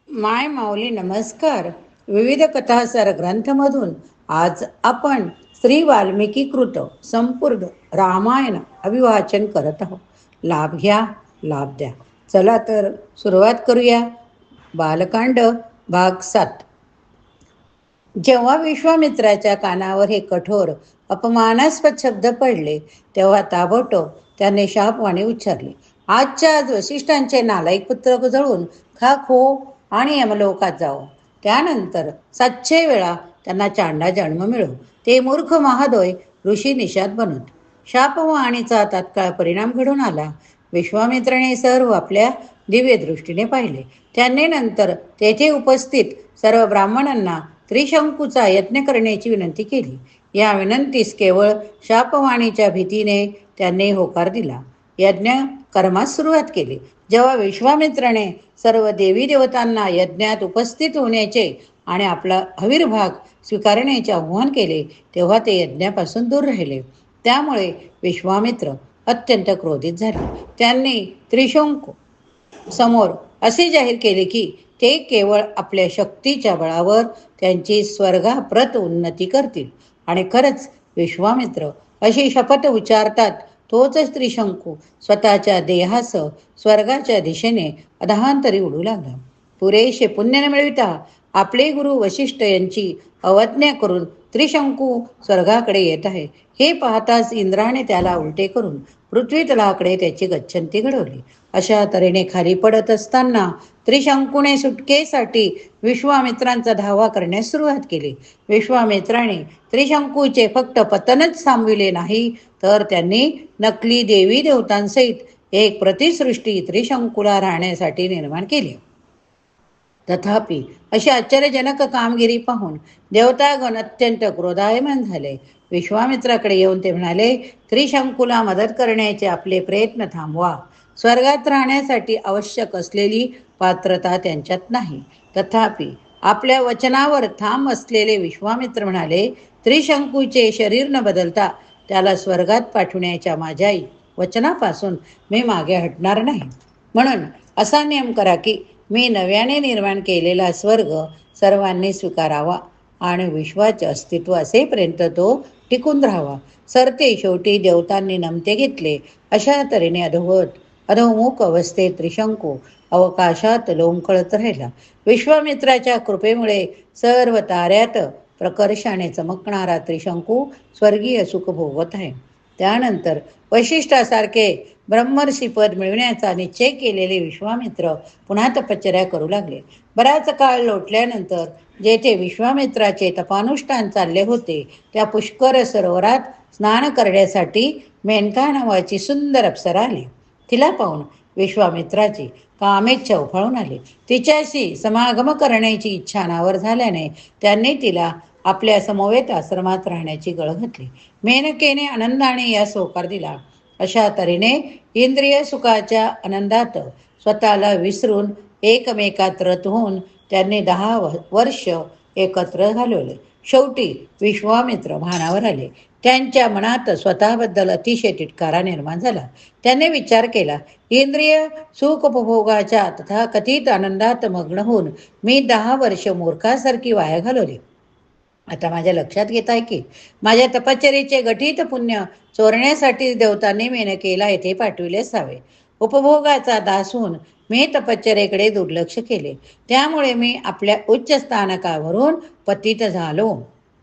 माय माऊली नमस्कार. विविध कथासार ग्रंथमधून आज आपण श्री वाल्मिकी कृत संपूर्ण रामायण अभिवाचन करत आहोत. लाभ घ्या, लाभ द्या. चला तर सुरुवात करूया. बालकांड भाग 7. जेव्हा विश्वामित्राच्या कानावर हे कठोर अपमानास्पद शब्द पडले तेव्हा ताबडतोब त्याने शापवाणी उच्चारले, आजच्या आज वसिष्ठांचे नालायक पुत्र जळून खाक हो आणि यमलोकात जाओ. त्यानंतर 700 वेळा त्यांना चांडा जन्म मिळो. ते मूर्ख महादोय ऋषी निषाद बनत. शापवाणीचा तात्काळ परिणाम घडून आला. विश्वामित्राने सर्व आपल्या दिव्य दृष्टीने पाहिले. त्यांनी नंतर तेथे उपस्थित सर्व ब्राह्मणांना त्रिशंकूचा यज्ञ करण्याची विनंती केली. या विनंतीस केवळ शापवाणीच्या भीतीने त्यांनी होकार दिला. यज्ञ कर्मास सुरुवात केली. जेव्हा विश्वामित्राने सर्व देवी देवतांना यज्ञात उपस्थित होण्याचे आणि आपला आविर्भाग स्वीकारण्याचे आव्हान केले तेव्हा ते यज्ञापासून दूर राहिले. त्यामुळे विश्वामित्र अत्यंत क्रोधित झाले. त्यांनी त्रिशंकू समोर असे जाहीर केले की ते केवळ आपल्या शक्तीच्या बळावर त्यांची स्वर्गाप्रत उन्नती करतील. आणि खरंच विश्वामित्र अशी शपथ उच्चारतात तोच त्रिशंकू स्वतःच्या देहासह स्वर्गाच्या दिशेने अधांतरी उडू लागला. पुरेसे पुण्य न मिळविता आपले गुरु वशिष्ठ यांची अवज्ञा करून त्रिशंकू स्वर्गाकडे येत आहे हे पाहताच इंद्राने त्याला उलटे करून पृथ्वी तलाकडे त्याची गच्छंती घडवली. अशा तऱ्हेने खाली पडत असताना त्रिशंकूने सुटकेसाठी विश्वामित्रांचा धावा करण्यास सुरुवात केली. विश्वामित्राने त्रिशंकूचे फक्त पतनच थांबविले नाही तर त्यांनी नकली देवी देवतांसहित एक प्रतिसृष्टी त्रिशंकूला राहण्यासाठी निर्माण केली. तथापि अशी आश्चर्यजनक कामगिरी पाहून देवतागण अत्यंत क्रोधायमान झाले. विश्वामित्राकडे येऊन ते म्हणाले, त्रिशंकूला मदत करण्याचे आपले प्रयत्न थांबवा. स्वर्गात राहण्यासाठी आवश्यक असलेली पात्रता त्यांच्यात नाही. तथापि आपल्या वचनावर ठाम असलेले विश्वामित्र म्हणाले, त्रिशंकूचे शरीर न बदलता त्याला स्वर्गात पाठवण्याच्या माझ्या वचनापासून मी मागे हटणार नाही. म्हणून असा नियम करा की मी नव्याने निर्माण केलेला स्वर्ग सर्वांनी स्वीकारावा आणि विश्वाचे अस्तित्व असेपर्यंत तो टिकून राहावा. सरते शेवटी देवतांनी नमते घेतले. अशा तऱ्हेने अधोमुख अवस्थेत त्रिशंकू अवकाशात लोंबकळत राहिला. विश्वामित्राच्या कृपेमुळे सर्व ताऱ्यात प्रकर्षाने चमकणारा त्रिशंकू स्वर्गीय सुख भोगत आहे. त्यानंतर वशिष्ठासारखे ब्रह्मर्षी पद मिळवण्याचा निश्चय केलेले विश्वामित्र पुन्हा तपश्चर्या करू लागले. बराच काळ लोटल्यानंतर जेथे विश्वामित्राचे तपानुष्ठान चालले होते त्या पुष्कर सरोवरात स्नान करण्यासाठी मेनका नावाची सुंदर अप्सरा आली. तिला पाहून विश्वामित्राची कामेच्छा उफाळून आली. तिच्याशी समागम करण्याची इच्छा अनावर झाल्याने त्यांनी तिला आपल्या समवेत आश्रमात राहण्याची गळ घातली. मेनकेने आनंदाने यास होकार दिला. अशा तऱ्हेने इंद्रिय सुखाच्या आनंदात स्वतःला विसरून एकमेकात रत होऊन त्यांनी 10 वर्ष एकत्र घालवले. शेवटी विश्वामित्र भानावर आले. त्यांच्या मनात स्वतःबद्दल अतिशय तिटकारा निर्माण झाला. त्याने विचार केला, इंद्रिय सुख उपभोगाच्या तथाकथित आनंदात मग्न होऊन मी 10 वर्ष मूर्खासारखी वाया घालवली. आता माझ्या लक्षात येत आहे की माझ्या तपश्चर्येचे गठीत पुण्य चोरण्यासाठी देवतांनी मेनकेला येथे पाठविले असावे. उपभोगाचा दास होऊन मी तपश्चर्येकडे दुर्लक्ष केले. त्यामुळे मी आपल्या उच्च स्थानकावरून पतित झालो.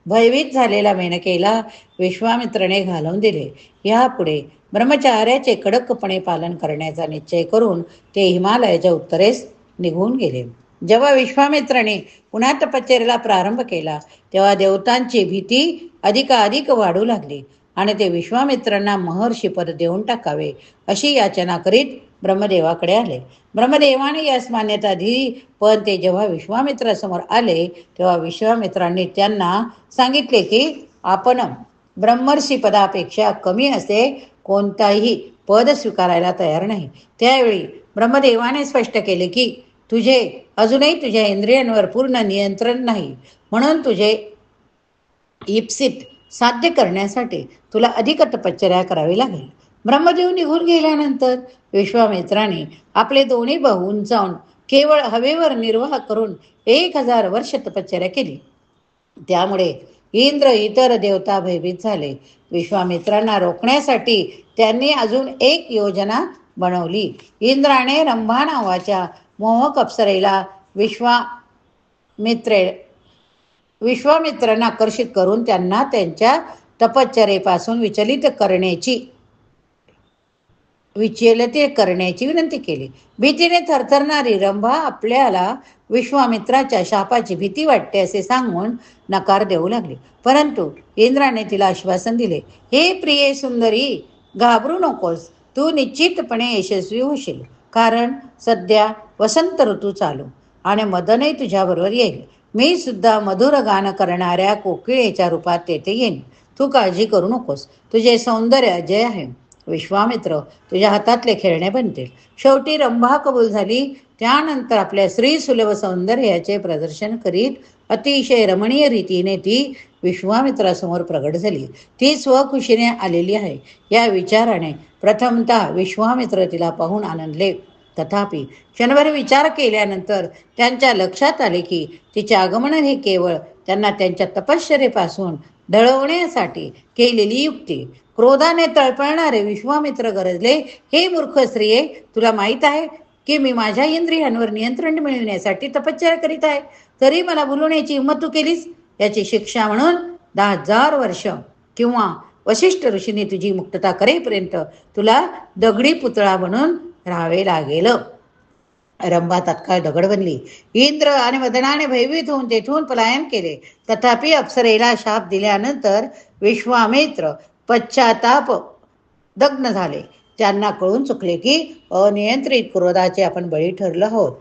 भयभीत झालेल्या मेनकेला विश्वामित्राने घालवून दिले. यापुढे ब्रह्मचार्याचे कडकपणे पालन करण्याचा निश्चय करून ते हिमालयाच्या उत्तरेस निघून गेले. जेव्हा विश्वामित्राने पुन्हा तपश्चर्येला प्रारंभ केला तेव्हा देवतांची भीती अधिकाधिक वाढू लागली आणि ते विश्वामित्रांना महर्षी पद देऊन टाकावे अशी याचना करीत ब्रह्मदेवाकडे आले. ब्रह्मदेवाने यास मान्यता दिली. पण ते जेव्हा विश्वामित्रासमोर आले तेव्हा विश्वामित्रांनी त्यांना सांगितले की आपण ब्रह्मर्षी पदापेक्षा कमी असे कोणताही पद स्वीकारायला तयार नाही. त्यावेळी ब्रह्मदेवाने स्पष्ट केले की तुझे अजूनही तुझ्या इंद्रियांवर पूर्ण नियंत्रण नाही. म्हणून तुझे इप्सित साध्य करण्यासाठी तुला अधिक तपश्चर्या करावी लागेल. ब्रह्मदेव निघून गेल्यानंतर विश्वामित्राने आपले दोन्ही भाऊ जाऊन केवळ हवेवर निर्वाह करून 1000 वर्ष तपश्चर्या केली. त्यामुळे इंद्र इतर देवता भयभीत झाले. विश्वामित्रांना रोखण्यासाठी त्यांनी अजून एक योजना बनवली. इंद्राने रंभा नावाच्या मोहक अप्सरेला विश्वामित्रांना आकर्षित करून त्यांना त्यांच्या तपश्चर्येपासून विचलित करण्याची विनंती केली. भीतीने थरथरणारी रंभा आपल्याला विश्वामित्राच्या शापाची भीती वाटते असे सांगून नकार देऊ लागली. परंतु इंद्राने तिला आश्वासन दिले, हे प्रिये सुंदरी, घाबरू नकोस. तू निश्चितपणे यशस्वी होशील. कारण सध्या वसंत ऋतू चालू आणि मदनही तुझ्याबरोबर येईल. मी सुद्धा मधुर गान करणाऱ्या कोकिळेच्या रूपात तेथे येईन. तू काळजी करू नकोस. तुझे सौंदर्य अजय आहे. विश्वामित्र तुझ्या हातातले खेळणे बनतील. शेवटी रंभा कबूल झाली. त्यानंतर आपल्या श्रीसुलभ सौंदर्याचे प्रदर्शन करीत अतिशय रमणीय रीतीने ती विश्वामित्रासमोर प्रगट झाली. ती स्वखुशीने आलेली आहे या विचाराने प्रथमतः विश्वामित्र तिला पाहून आनंदले. तथापि क्षणभर विचार केल्यानंतर त्यांच्या लक्षात आले की तिचे आगमन हे केवळ त्यांना त्यांच्या तपश्चर्येपासून ढळवण्यासाठी केलेली युक्ती. क्रोधाने तळपळणारे विश्वामित्र गरजले, हे मूर्ख स्त्रिये, तुला माहीत आहे की मी माझ्या इंद्रियांवर नियंत्रण मिळवण्यासाठी तपश्चर्या करीत आहे, तरी मला बोलवण्याची हिंमत तू केलीस. याची शिक्षा म्हणून 10,000 वर्ष किंवा वशिष्ठ ऋषीने तुझी मुक्तता करेपर्यंत तुला दगडी पुतळा बनून राहावे लागेल. रंभा तात्काळ दगड बनली. इंद्र आणि मदनाने भयभीत होऊन तेथून पलायन केले. तथापि अप्सरेला शाप दिल्यानंतर विश्वामित्र पश्चाताप दग्न झाले. त्यांना कळून चुकले की अनियंत्रित क्रोधाचे आपण बळी ठरलो आहोत.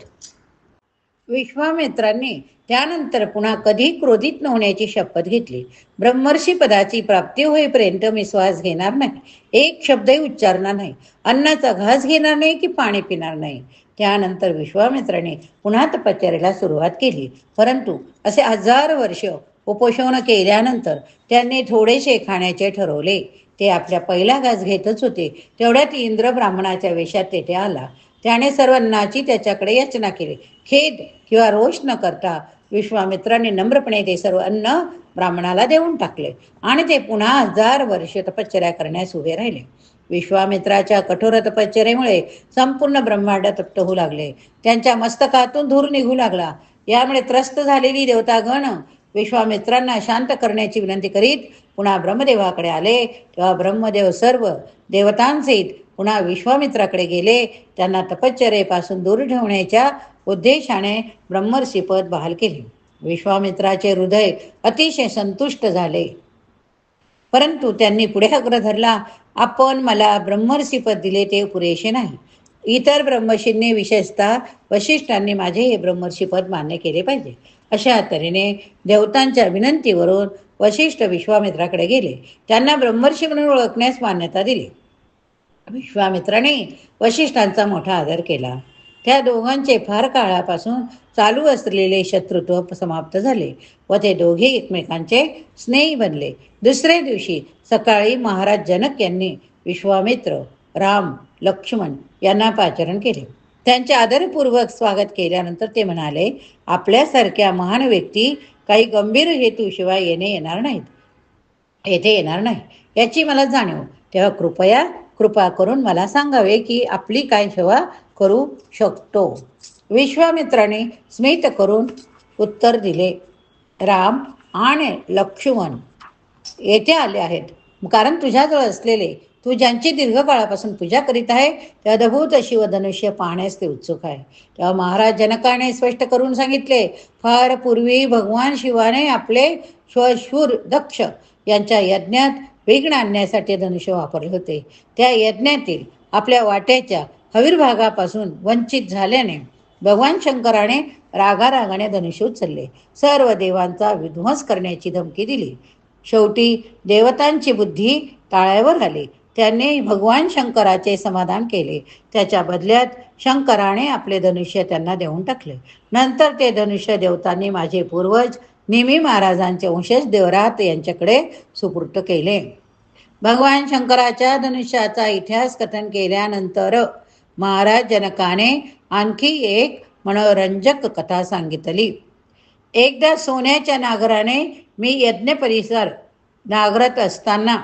विश्वामित्रांनी त्यानंतर पुन्हा कधी क्रोधित न होण्याची शपथ घेतली. ब्रह्मर्षी पदाची प्राप्ती होईपर्यंत मी श्वास घेणार नाही, एक शब्दही उच्चारणार नाही, अन्नाचा घास घेणार नाही की पाणी पिणार नाही. त्यानंतर विश्वामित्राने पुन्हा तपश्चर्येला सुरुवात केली. परंतु असे 1000 वर्ष उपोषण केल्यानंतर त्यांनी थोडेसे खाण्याचे ठरवले. ते आपल्या पहिला घास घेतच होते तेवढ्यात इंद्र ब्राह्मणाच्या वेशात तेथे आला. त्याने सर्व अन्नाची त्याच्याकडे याचना केली. खेद किंवा रोष न करता विश्वामित्राने नम्रपणे ते सर्व अन्न ब्राह्मणाला देऊन टाकले आणि ते पुन्हा 1000 वर्ष तपश्चर्या करण्यास उभे राहिले. विश्वामित्राच्या कठोर तपश्चर्येमुळे संपूर्ण ब्रह्मांड तप्त होऊ लागले. त्यांच्या मस्तकातून धूर निघू लागला. यामुळे त्रस्त झालेली देवतागण विश्वामित्रांना शांत करण्याची विनंती करीत पुन्हा ब्रह्मदेवाकडे आले. तेव्हा ब्रह्मदेव सर्व देवतांसहित पुन्हा विश्वामित्राकडे गेले. त्यांना तपश्चर्येपासून दूर ठेवण्याच्या उद्देशाने ब्रह्मर्षीपद बहाल केले. विश्वामित्राचे हृदय अतिशय संतुष्ट झाले. परंतु त्यांनी पुढे आग्रह धरला, आपण मला ब्रह्मर्षीपद दिले ते पुरेसे नाही. इतर ब्रह्मर्षींनी विशेषतः वशिष्ठांनी माझे हे ब्रह्मर्षीपद मान्य केले पाहिजे. अशा तऱ्हेने देवतांच्या विनंतीवरून वशिष्ठ विश्वामित्राकडे गेले. त्यांना ब्रह्मर्षी म्हणून ओळखण्यास मान्यता दिली. विश्वामित्राने वशिष्ठांचा मोठा आदर केला. त्या दोघांचे फार काळापासून चालू असलेले शत्रुत्व समाप्त झाले व ते दोघे एकमेकांचे स्नेही बनले. दुसरे दिवशी सकाळी महाराज जनक यांनी विश्वामित्र, राम, लक्ष्मण यांना पाचारण केले. त्यांचे आदरपूर्वक स्वागत केल्यानंतर ते म्हणाले, आपल्यासारख्या महान व्यक्ती काही गंभीर हेतूशिवाय येणार नाही याची मला जाणीव. तेव्हा कृपा करून मला सांगावे की आपली काय सेवा करू शकतो. विश्वामित्राने स्मित करून उत्तर दिले, राम आणि लक्ष्मण येथे आले आहेत, कारण तुझ्याजवळ असलेले तू ज्यांची दीर्घकाळापासून पूजा करीत आहे ते अद्भुत शिवधनुष्य पाहण्यास ते उत्सुक आहे. तेव्हा महाराज जनकाने स्पष्ट करून सांगितले, फार पूर्वी भगवान शिवाने आपले श्वशूर दक्ष यांच्या यज्ञात विघ्न आणण्यासाठी धनुष्य वापरले होते. त्या यज्ञातील आपल्या वाट्याच्या हविर्भागापासून वंचित झाल्याने भगवान शंकराने रागारागाने धनुष्य उचलले. सर्व देवांचा विध्वंस करण्याची धमकी दिली. शेवटी देवतांची बुद्धी ताळ्यावर आली. त्यांनी भगवान शंकराचे समाधान केले. त्याच्या बदल्यात शंकराने आपले धनुष्य त्यांना देऊन टाकले. नंतर ते धनुष्य देवतांनी माझे पूर्वज निमी महाराजांचे वंशज देवरात यांच्याकडे सुपूर्त केले. भगवान शंकराच्या धनुष्याचा इतिहास कथन केल्यानंतर महाराज जनकाने आणखी एक मनोरंजक कथा सांगितली. एकदा सोन्याच्या नांगराने मी यज्ञ परिसर नांगरत असताना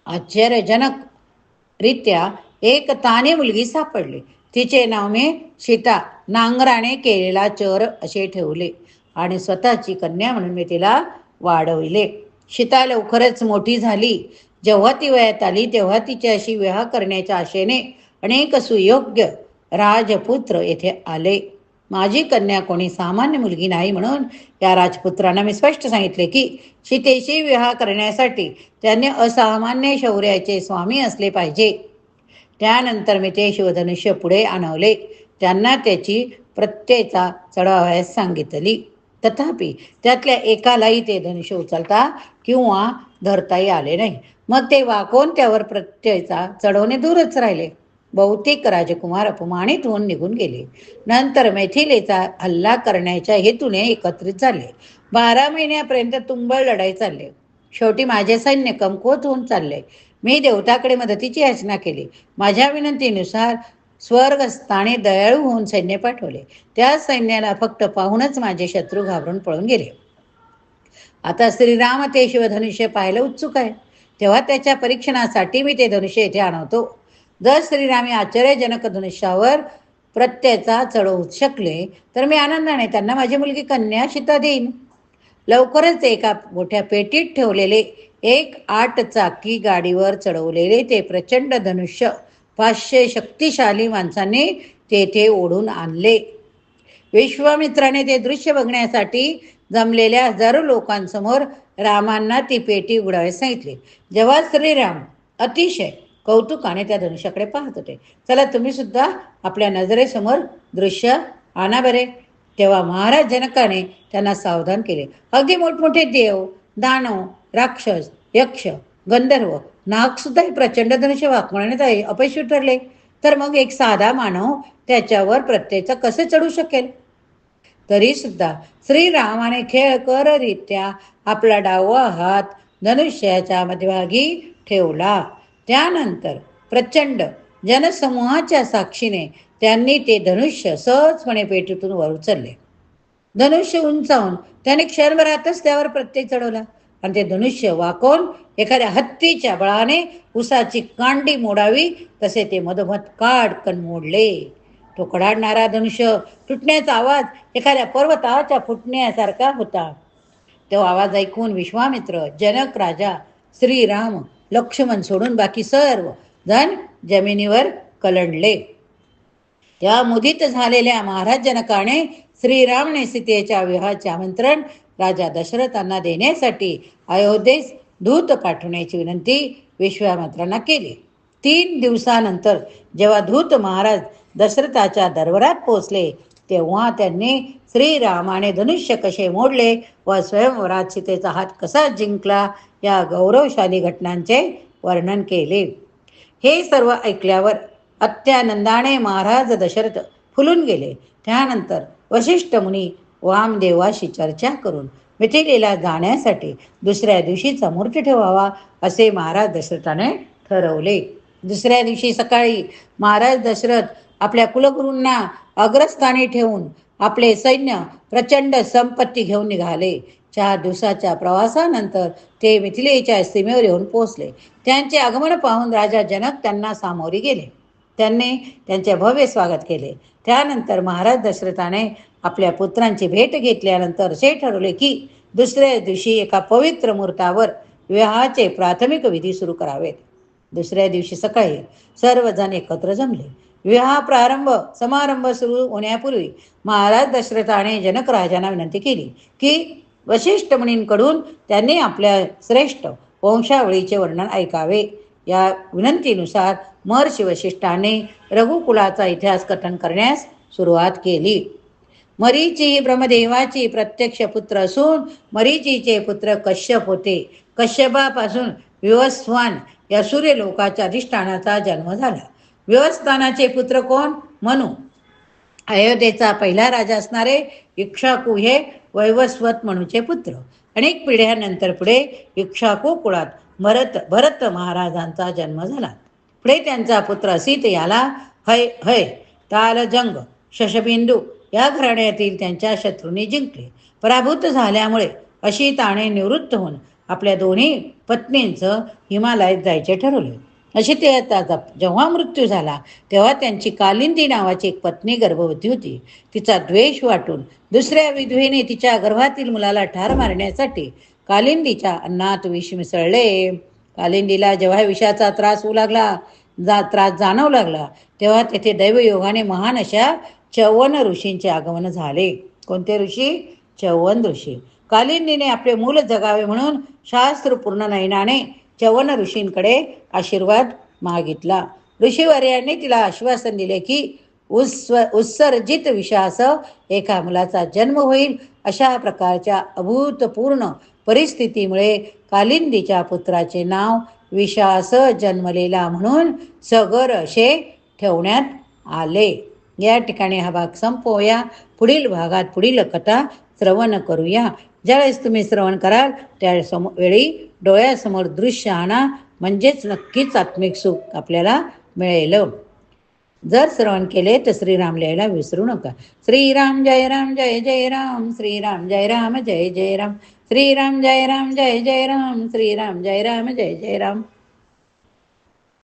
आश्चर्यजनक रित्या एक ताने मुलगी सापडली. तिचे नाव मी सीता नांगराने केलेला चर असे ठेवले आणि स्वतःची कन्या म्हणून मी तिला वाढविले. सीता लवकरच मोठी झाली. जेव्हा ती वयात आली तेव्हा तिच्याशी विवाह करण्याच्या आशेने अनेक सुयोग्य राजपुत्र येथे आले. माझी कन्या कोणी सामान्य मुलगी नाही म्हणून या राजपुत्रांना मी स्पष्ट सांगितले की सीतेशी विवाह करण्यासाठी त्यांनी असामान्य शौर्याचे स्वामी असले पाहिजे. त्यानंतर मी ते शिवधनुष्य पुढे आणवले. त्यांना त्याची प्रत्येचा चढवायस सांगितली. तथापि त्यातल्या एकालाही ते धनुष्य उचलता किंवा धरताही आले नाही. मग ते वाकवून त्यावर प्रत्येचा चढवणे दूरच राहिले. बहुतेक राजकुमार अपमानित होऊन निघून गेले. नंतर मैथिलीचा हल्ला करण्याच्या हेतूने एकत्रित झाले. 12 महिन्यापर्यंत तुंबळ लढाई चालली. शेवटी माझे सैन्य कमकुवत होऊन चालले. मी देवताकडे मदतीची याचना केली. माझ्या विनंतीनुसार स्वर्गस्थानी दयाळू होऊन सैन्य पाठवले. त्या सैन्याला फक्त पाहूनच माझे शत्रू घाबरून पळून गेले. आता श्रीराम ते शिवधनुष्य पाहायला उत्सुक आहे. तेव्हा त्याच्या परीक्षणासाठी मी ते धनुष्य येथे आणवतो. जर श्रीरामी आश्चर्यजनक धनुष्यावर प्रत्येचा चढवू शकले तर मी आनंदाने त्यांना माझी मुलगी कन्या सीता देईन. लवकरच एका मोठ्या पेटीत ठेवलेले एक 8 चाकी गाडीवर चढवलेले ते प्रचंड धनुष्य 500 शक्तिशाली माणसांनी तेथे ओढून आणले. विश्वामित्राने ते दृश्य बघण्यासाठी जमलेल्या हजारो लोकांसमोर रामांना ती पेटी उघडायला सांगितली. जेव्हा श्रीराम अतिशय कौतुकाने त्या धनुष्याकडे पाहत होते, चला तुम्ही सुद्धा आपल्या नजरेसमोर दृश्य आणा बरे. तेव्हा महाराज जनकाने त्यांना सावधान केले. अगदी मोठमोठे देव, दानव, राक्षस, यक्ष, गंधर्व, नाग सुद्धा हे प्रचंड धनुष्य वाकवण्यात अपयशी ठरले. तर मग एक साधा मानव त्याच्यावर प्रत्येचा कसे चढू शकेल? तरी सुद्धा श्रीरामाने खेळकररित्या आपला डावा हात धनुष्याच्या मध्यभागी ठेवला. त्यानंतर प्रचंड जनसमूहाच्या साक्षीने त्यांनी ते धनुष्य सहजपणे पेटीतून वर उचलले. धनुष्य उंचावून त्याने क्षणभरातच त्यावर प्रत्येक चढवला आणि ते धनुष्य वाकवून एखाद्या हत्तीच्या बळाने उसाची कांडी मोडावी तसे ते मधोमध काडकन मोडले. तो कडाडणारा धनुष्य तुटण्याचा आवाज एखाद्या पर्वताच्या फुटण्यासारखा होता. तो आवाज ऐकून विश्वामित्र, जनक राजा, श्रीराम, लक्ष्मण सोडून बाकी सर्व जण जमिनीवर कलंडले. त्या मुदित झालेल्या महाराज जनकाने श्रीरामने सीतेच्या विवाहाचे आमंत्रण राजा दशरथांना देण्यासाठी अयोध्येस दूत पाठवण्याची विनंती विश्वामित्रांना केली. 3 दिवसानंतर जेव्हा दूत महाराज दशरथाच्या दरबारात पोहोचले तेव्हा त्यांनी श्रीरामाने धनुष्य कसे मोडले व स्वयंवरात सीतेचा हात कसा जिंकला या गौरवशाली घटनांचे वर्णन केले. हे सर्व ऐकल्यावर अत्यानंदाने महाराज दशरथ फुलून गेले. त्यानंतर वशिष्ठ मुनी वामदेवाशी चर्चा करून मिथिलेला जाण्यासाठी दुसऱ्या दिवशीचा मुहूर्त ठेवावा असे महाराज दशरथाने ठरवले. दुसऱ्या दिवशी सकाळी महाराज दशरथ आपल्या कुलगुरूंना अग्रस्थानी ठेवून आपले सैन्य प्रचंड संपत्ती घेऊन निघाले. 4 दिवसाच्या प्रवासानंतर ते मिथिलेच्या सीमेवर येऊन पोहोचले. त्यांचे आगमन पाहून राजा जनक त्यांना सामोरी गेले. त्यांनी त्यांचे भव्य स्वागत केले. त्यानंतर महाराज दशरथाने आपल्या पुत्रांची भेट घेतल्यानंतर असे ठरवले की दुसऱ्या दिवशी एका पवित्र मुहूर्तावर विवाहाचे प्राथमिक विधी सुरू करावेत. दुसऱ्या दिवशी सकाळी सर्वजण एकत्र जमले. विवाह समारंभ सुरू होण्यापूर्वी महाराज दशरथाने जनक राजांना विनंती केली की वशिष्ठ मुनींकडून त्यांनी आपल्या श्रेष्ठ वंशावळीचे वर्णन ऐकावे. या विनंतीनुसार महर्षी वशिष्ठाने रघुकुलाचा इतिहास कथन करण्यास सुरुवात केली. मरीची ही ब्रह्मदेवाची प्रत्यक्ष पुत्र असून मरीचीचे पुत्र कश्यप होते. कश्यपापासून विवस्वान या सूर्यलोकाच्या अधिष्ठानाचा जन्म झाला. विवस्वानाचे पुत्र कोण? मनु. अयोध्येचा पहिला राजा असणारे इक्ष्वाकू हे वैवस्वत मनुचे पुत्र. अनेक पिढ्यानंतर पुढे इक्ष्वाकू कुळात भरत महाराजांचा जन्म झाला. पुढे त्यांचा पुत्र असित याला हय तालजंग, शशबिंदू या घराण्यातील त्यांच्या शत्रूंनी जिंकले. पराभूत झाल्यामुळे अशिताने निवृत्त होऊन आपल्या दोन्ही पत्नींचं हिमालयात जायचे ठरवले. अशी त्याचा जेव्हा मृत्यू झाला तेव्हा त्यांची कालिंदी नावाची एक पत्नी गर्भवती होती. तिचा द्वेष वाटून दुसऱ्या विधवेने तिच्या गर्भातील मुलाला ठार मारण्यासाठी कालिंदीच्या अन्नात विष मिसळले. कालिंदीला जेव्हा विषाचा त्रास होऊ लागला, त्रास जाणवू लागला, तेव्हा तेथे दैवयोगाने महान अशा च्यवन ऋषींचे आगमन झाले. कोणते ऋषी? च्यवन ऋषी. कालिंदीने आपले मूल जगावे म्हणून शास्त्रपूर्ण नयनाने च्यवन ऋषींकडे आशीर्वाद मागितला. ऋषीवर्यांनी तिला आश्वासन दिले की उत्सर्जित विषासह एका मुलाचा जन्म होईल. अशा प्रकारच्या अभूतपूर्ण परिस्थितीमुळे कालिंदीच्या पुत्राचे नाव विषास जन्मलेला म्हणून सगर असे ठेवण्यात आले. या ठिकाणी हा भाग संपवूया. पुढील भागात पुढील कथा श्रवण करूया. ज्यावेळेस तुम्ही श्रवण कराल त्यावेळी डोळ्यासमोर दृश्य आणा, म्हणजेच नक्कीच आत्मिक सुख आपल्याला मिळेल. जर श्रवण केले तर श्रीराम लिहायला विसरू नका. श्रीराम जय राम जय जय राम, श्रीराम जय राम जय जय राम, श्रीराम जय राम जय जय राम, श्रीराम जय राम जय जय राम.